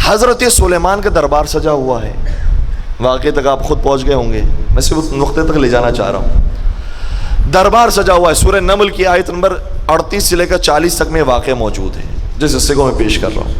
حضرت سلیمان کا دربار سجا ہوا ہے. واقعے تک آپ خود پہنچ گئے ہوں گے, میں صرف اس نقطے تک لے جانا چاہ رہا ہوں. دربار سجا ہوا ہے. سورہ نمل کی آیت نمبر 38 سے لے کر 40 تک میں واقعہ موجود ہے, جس حصے کو میں پیش کر رہا ہوں.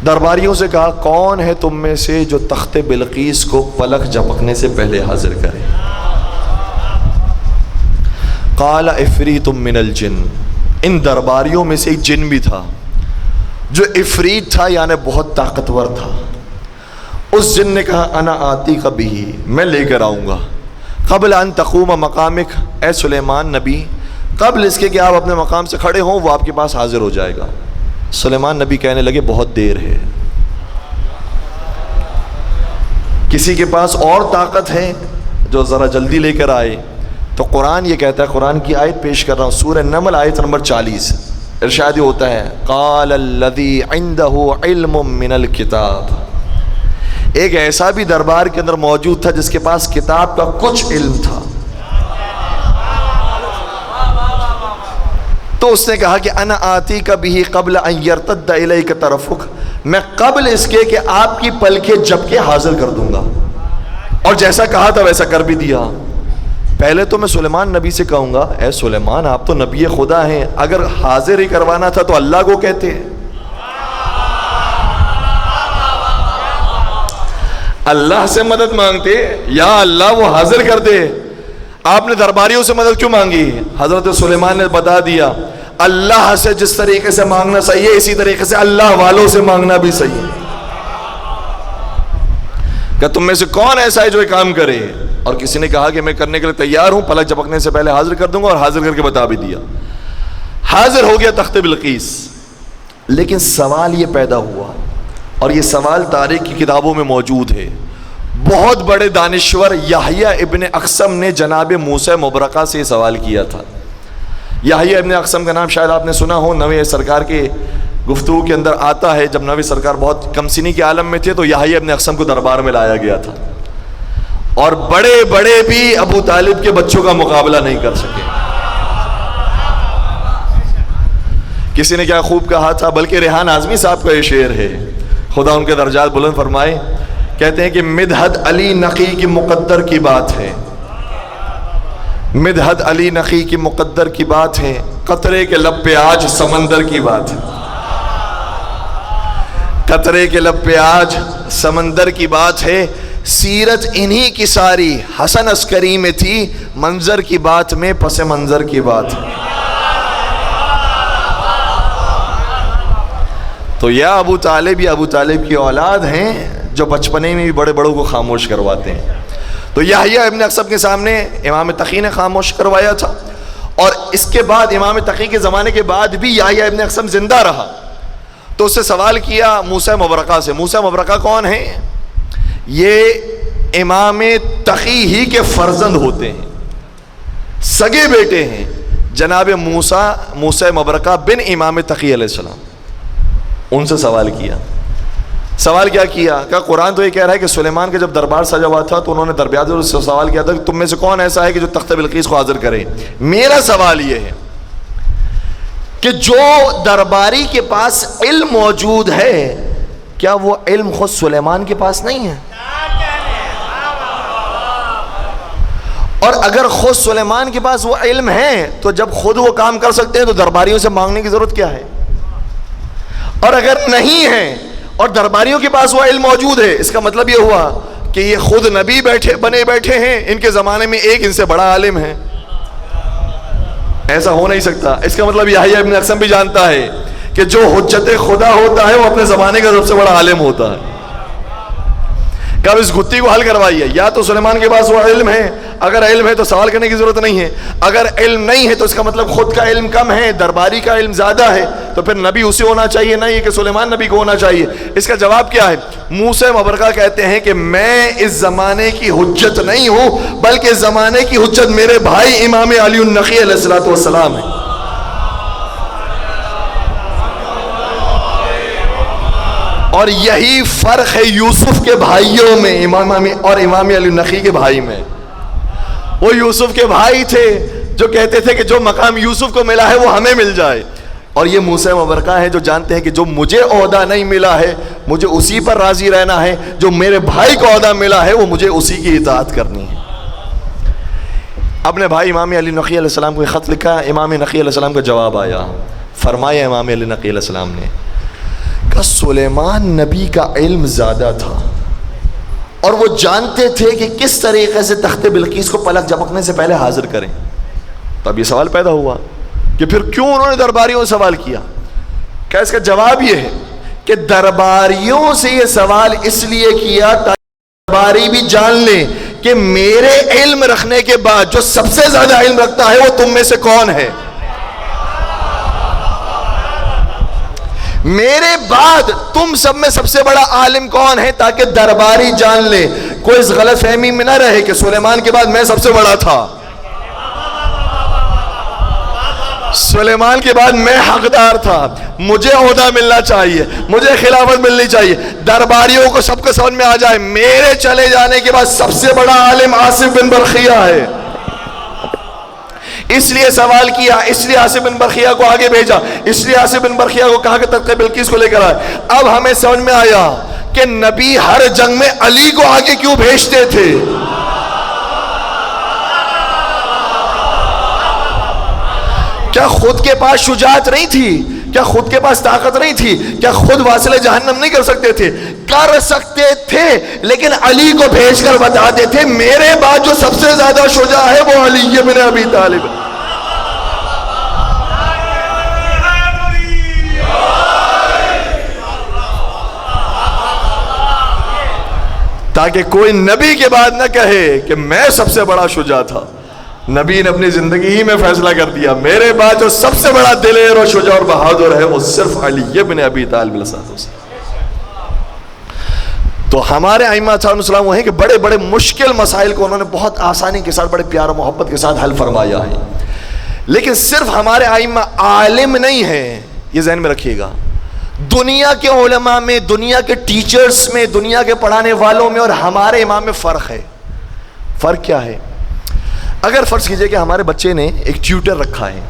درباریوں سے کہا, کون ہے تم میں سے جو تخت بلقیس کو پلک جھپکنے سے پہلے حاضر کرے؟ قال عفریت من الجن. ان درباریوں میں سے ایک جن بھی تھا جو عفریت تھا, یعنی بہت طاقتور تھا. اس جن نے کہا, انا آتی کا بھی, میں لے کر آؤں گا. قبل ان تقوم مقامک, اے سلیمان نبی قبل اس کے کہ آپ اپنے مقام سے کھڑے ہوں وہ آپ کے پاس حاضر ہو جائے گا. سلیمان نبی کہنے لگے, بہت دیر ہے, کسی کے پاس اور طاقت ہے جو ذرا جلدی لے کر آئے. تو قرآن یہ کہتا ہے, قرآن کی آیت پیش کر رہا ہوں, سورہ نمل آیت نمبر 40. ارشاد ہوتا ہے, قال الذی عندہ علم من الکتاب. ایک ایسا بھی دربار کے اندر موجود تھا جس کے پاس کتاب کا کچھ علم تھا. تو اس نے کہا کہ انا آتی کا بھی قبل ان یرتد الیک طرفک, میں قبل اس کے کہ آپ کی پلکیں جھپ کے حاضر کر دوں گا. اور جیسا کہا تھا ویسا کر بھی دیا. پہلے تو میں سلیمان نبی سے کہوں گا, اے سلیمان آپ تو نبی خدا ہیں, اگر حاضر ہی کروانا تھا تو اللہ کو کہتے ہیں, اللہ سے مدد مانگتے, یا اللہ وہ حاضر کر دے. آپ نے درباریوں سے مدد کیوں مانگی؟ حضرت سلیمان نے بتا دیا, اللہ سے جس طریقے سے مانگنا صحیح ہے اسی طریقے سے اللہ والوں سے مانگنا بھی صحیح ہے. کہ تم میں سے کون ایسا ہے جو یہ کام کرے؟ اور کسی نے کہا کہ میں کرنے کے لیے تیار ہوں, پلک جھپکنے سے پہلے حاضر کر دوں گا, اور حاضر کر کے بتا بھی دیا. حاضر ہو گیا تخت بلقیس. لیکن سوال یہ پیدا ہوا, اور یہ سوال تاریخ کی کتابوں میں موجود ہے. بہت بڑے دانشور یحییٰ ابن اقسم نے جناب موسیٰ مبرقہ سے یہ سوال کیا تھا. یحییٰ ابن اقسم کا نام شاید آپ نے سنا ہو, نویں سرکار کے گفتگو کے اندر آتا ہے. جب نویں سرکار بہت کم سنی کے عالم میں تھے تو یحییٰ ابن اقسم کو دربار میں لایا گیا تھا, اور بڑے بڑے بھی ابو طالب کے بچوں کا مقابلہ نہیں کر سکے. کسی نے کیا خوب کہا تھا, بلکہ ریحان اعظمی صاحب کا یہ شعر ہے, خدا ان کے درجات بلند فرمائے. کہتے ہیں کہ مدحت علی نقی کی مقدر کی بات ہے, مدحت علی نقی کی مقدر کی بات ہے, قطرے کے لب پہ آج سمندر کی بات ہے. قطرے کے لب پہ آج سمندر کی بات ہے, سیرت انہی کی ساری حسن عسکری میں تھی, منظر کی بات میں پس منظر کی بات ہے. تو یا ابو طالب کی اولاد ہیں جو بچپنے میں بھی بڑے بڑوں کو خاموش کرواتے ہیں. تو یحییٰ ابن اقسم کے سامنے امام تقی نے خاموش کروایا تھا, اور اس کے بعد امام تقی کے زمانے کے بعد بھی یحییٰ ابن اقسم زندہ رہا. تو اس سے سوال کیا موسیٰ مبرقہ سے. موسیٰ مبرقہ کون ہیں؟ یہ امام تقی ہی کے فرزند ہوتے ہیں, سگے بیٹے ہیں جناب موسیٰ مبرقہ بن امام تقی علیہ السلام. ان سے سوال کیا. سوال کیا کیا؟ کہ قرآن تو یہ کہہ رہا ہے کہ سلیمان کا جب دربار سجا ہوا تھا تو انہوں نے دربار سے سوال کیا تھا کہ تم میں سے کون ایسا ہے کہ جو تخت بلقیس کو حاضر کرے. میرا سوال یہ ہے کہ جو درباری کے پاس علم موجود ہے, کیا وہ علم خود سلیمان کے پاس نہیں ہے؟ اور اگر خود سلیمان کے پاس وہ علم ہے تو جب خود وہ کام کر سکتے ہیں تو درباریوں سے مانگنے کی ضرورت کیا ہے؟ اور اگر نہیں ہے اور درباریوں کے پاس وہ علم موجود ہے, اس کا مطلب یہ ہوا کہ یہ خود نبی بنے بیٹھے ہیں, ان کے زمانے میں ایک ان سے بڑا عالم ہے. ایسا ہو نہیں سکتا. اس کا مطلب یحییٰ ابن اقسم بھی جانتا ہے کہ جو حجت خدا ہوتا ہے وہ اپنے زمانے کا سب سے بڑا عالم ہوتا ہے. کب اس گتھی کو حل کروائیے. یا تو سلیمان کے پاس وہ علم ہے, اگر علم ہے تو سوال کرنے کی ضرورت نہیں ہے. اگر علم نہیں ہے تو اس کا مطلب خود کا علم کم ہے, درباری کا علم زیادہ ہے, تو پھر نبی اسے ہونا چاہیے, نہ یہ کہ سلیمان نبی کو ہونا چاہیے. اس کا جواب کیا ہے؟ موسیٰ مبرقہ کہتے ہیں کہ میں اس زمانے کی حجت نہیں ہوں, بلکہ اس زمانے کی حجت میرے بھائی امام علی النقی علیہ السلام ہے. اور یہی فرق ہے یوسف کے بھائیوں میں, امام اور امام علی نقی کے بھائی میں. وہ یوسف کے بھائی تھے جو کہتے تھے کہ جو مقام یوسف کو ملا ہے وہ ہمیں مل جائے, اور یہ موسیٰ مبرقہ ہے جو جانتے ہیں کہ جو مجھے عہدہ نہیں ملا ہے مجھے اسی پر راضی رہنا ہے، جو میرے بھائی کو عہدہ ملا ہے وہ مجھے اسی کی اطاعت کرنی ہے۔ اپنے بھائی امام علی نقی علیہ السلام کو خط لکھا، امام نقی علیہ السلام کا جواب آیا، فرمایا امام علی نقی علیہ السلام نے کہ سلیمان نبی کا علم زیادہ تھا اور وہ جانتے تھے کہ کس طریقے سے تخت بلقیس کو پلک جھپکنے سے پہلے حاضر کریں۔ تب یہ سوال پیدا ہوا کہ پھر کیوں انہوں نے درباریوں سے سوال کیا؟ کیا اس کا جواب یہ ہے کہ درباریوں سے یہ سوال اس لیے کیا تاکہ درباری بھی جان لیں کہ میرے علم رکھنے کے بعد جو سب سے زیادہ علم رکھتا ہے وہ تم میں سے کون ہے، میرے بعد تم سب میں سب سے بڑا عالم کون ہے، تاکہ درباری جان لے، کوئی اس غلط فہمی میں نہ رہے کہ سلیمان کے بعد میں سب سے بڑا تھا، سلیمان کے بعد میں حقدار تھا، مجھے عہدہ ملنا چاہیے، مجھے خلافت ملنی چاہیے۔ درباریوں کو سب کو سمجھ میں آ جائے میرے چلے جانے کے بعد سب سے بڑا عالم آصف بن برخیہ ہے، اس لیے سوال کیا، اس لیے آصف بن برخیہ کو آگے بھیجا، اس لیے آصف بن برخیہ کو کہا کہ تخت بلقیس کو لے کر آئے۔ اب ہمیں سمجھ میں آیا کہ نبی ہر جنگ میں علی کو آگے کیوں بھیجتے تھے۔ کیا خود کے پاس شجاعت نہیں تھی؟ کیا خود کے پاس طاقت نہیں تھی؟ کیا خود واصل جہنم نہیں کر سکتے تھے؟ کر سکتے تھے، لیکن علی کو بھیج کر بتاتے تھے میرے بعد جو سب سے زیادہ شجاع ہے وہ علی بن ابی طالب، تاکہ کوئی نبی کے بعد نہ کہے کہ میں سب سے بڑا شجاع تھا۔ نبی نے اپنی زندگی ہی میں فیصلہ کر دیا میرے بعد جو سب سے بڑا دلیر اور شجاع اور بہادر ہے وہ صرف علی بن ابی طالب علیہ السلام۔ تو ہمارے ائمہ علیہ السلام وہ ہیں کہ بڑے بڑے مشکل مسائل کو انہوں نے بہت آسانی کے ساتھ، بڑے پیار و محبت کے ساتھ حل فرمایا ہے۔ لیکن صرف ہمارے ائمہ عالم نہیں ہیں، یہ ذہن میں رکھیے گا، دنیا کے علماء میں، دنیا کے ٹیچرز میں، دنیا کے پڑھانے والوں میں اور ہمارے امام میں فرق ہے۔ فرق کیا ہے؟ اگر فرض کیجئے کہ ہمارے بچے نے ایک ٹیوٹر رکھا ہے،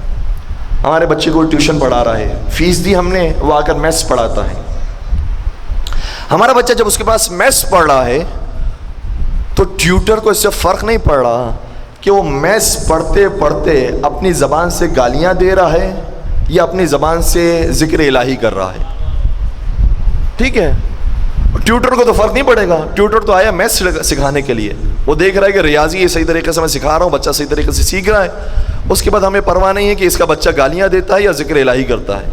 ہمارے بچے کو ٹیوشن پڑھا رہا ہے، فیس دی ہم نے، وہ آ کر میتھس پڑھاتا ہے۔ ہمارا بچہ جب اس کے پاس میتھس پڑھ رہا ہے تو ٹیوٹر کو اس سے فرق نہیں پڑ رہا کہ وہ میتھس پڑھتے پڑھتے اپنی زبان سے گالیاں دے رہا ہے یا اپنی زبان سے ذکر الہی کر رہا ہے۔ ٹھیک ہے، ٹیوٹر کو تو فرق نہیں پڑے گا، ٹیوٹر تو آیا میتھس سکھانے کے لیے، وہ دیکھ رہا ہے کہ ریاضی صحیح طریقے سے میں سکھا رہا ہوں، بچہ صحیح طریقے سے سیکھ رہا ہے، اس کے بعد ہمیں پرواہ نہیں ہے کہ اس کا بچہ گالیاں دیتا ہے یا ذکر الہی کرتا ہے،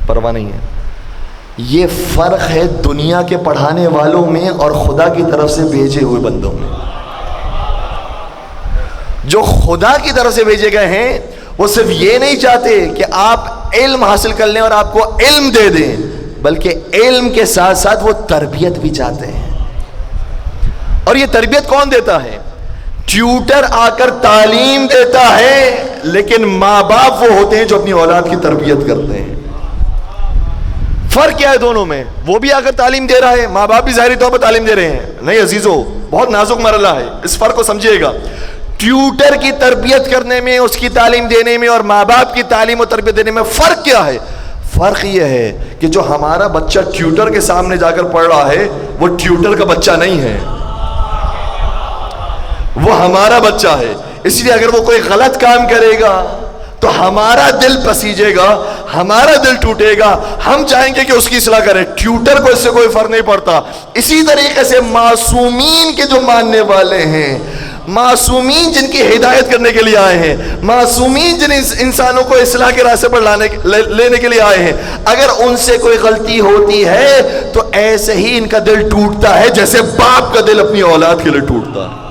پرواہ نہیں ہے۔ یہ فرق ہے دنیا کے پڑھانے والوں میں اور خدا کی طرف سے بھیجے ہوئے بندوں میں۔ جو خدا کی طرف سے بھیجے گئے ہیں وہ صرف یہ نہیں چاہتے کہ آپ علم حاصل کر لیں اور آپ کو علم دے دیں، بلکہ علم کے ساتھ ساتھ وہ تربیت بھی چاہتے ہیں۔ اور یہ تربیت کون دیتا ہے؟ ٹیوٹر آ کر تعلیم دیتا ہے، لیکن ماں باپ وہ ہوتے ہیں جو اپنی اولاد کی تربیت کرتے ہیں۔ فرق کیا ہے دونوں میں؟ وہ بھی آ کر تعلیم دے رہا ہے، ماں باپ بھی ظاہری طور پر تعلیم دے رہے ہیں۔ نہیں عزیزو، بہت نازک مرحلہ ہے، اس فرق کو سمجھیے گا۔ ٹیوٹر کی تربیت کرنے میں، اس کی تعلیم دینے میں اور ماں باپ کی تعلیم و تربیت دینے میں فرق کیا ہے؟ فرق یہ ہے کہ جو ہمارا بچہ ٹیوٹر کے سامنے جا کر پڑھ رہا ہے وہ ٹیوٹر کا بچہ نہیں ہے، وہ ہمارا بچہ ہے۔ اس لیے اگر وہ کوئی غلط کام کرے گا تو ہمارا دل پسیجے گا، ہمارا دل ٹوٹے گا، ہم چاہیں گے کہ اس کی اصلاح کرے۔ ٹیوٹر کو اس سے کوئی فرق نہیں پڑتا۔ اسی طریقے سے معصومین کے جو ماننے والے ہیں، معصومین جن کی ہدایت کرنے کے لیے آئے ہیں، معصومین جن انسانوں کو اصلاح کے راستے پر لینے کے لیے آئے ہیں، اگر ان سے کوئی غلطی ہوتی ہے تو ایسے ہی ان کا دل ٹوٹتا ہے جیسے باپ کا دل اپنی اولاد کے لیے ٹوٹتا ہے۔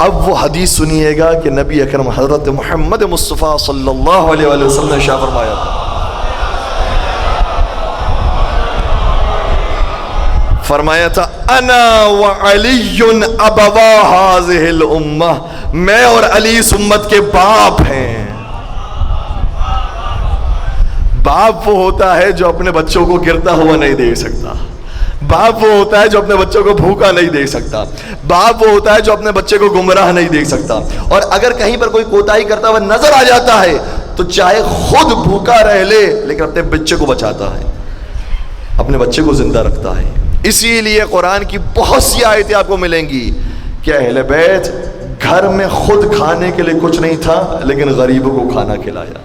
اب وہ حدیث سنیے گا کہ نبی اکرم حضرت محمد مصطفیٰ صلی اللہ علیہ وآلہ وسلم نے ارشاد فرمایا تھا، فرمایا تھا انا وعلی ابوا هذه الامہ، میں اور علی اس امت کے باپ ہیں۔ باپ وہ ہوتا ہے جو اپنے بچوں کو گرتا ہوا نہیں دیکھ سکتا، باپ وہ ہوتا ہے جو اپنے بچوں کو بھوکا نہیں دیکھ سکتا، باپ وہ ہوتا ہے جو اپنے بچے کو گمراہ نہیں دیکھ سکتا، اور اگر کہیں پر کوئی کوتاہی کرتا ہوا نظر آ جاتا ہے تو چاہے خود بھوکا رہ لے لیکن اپنے بچے کو بچاتا ہے۔ اپنے بچے کو زندہ رکھتا ہے. اسی لیے قرآن کی بہت سی آیتیں آپ کو ملیں گی کہ اہل بیت گھر میں خود کھانے کے لیے کچھ نہیں تھا لیکن غریبوں کو کھانا کھلایا.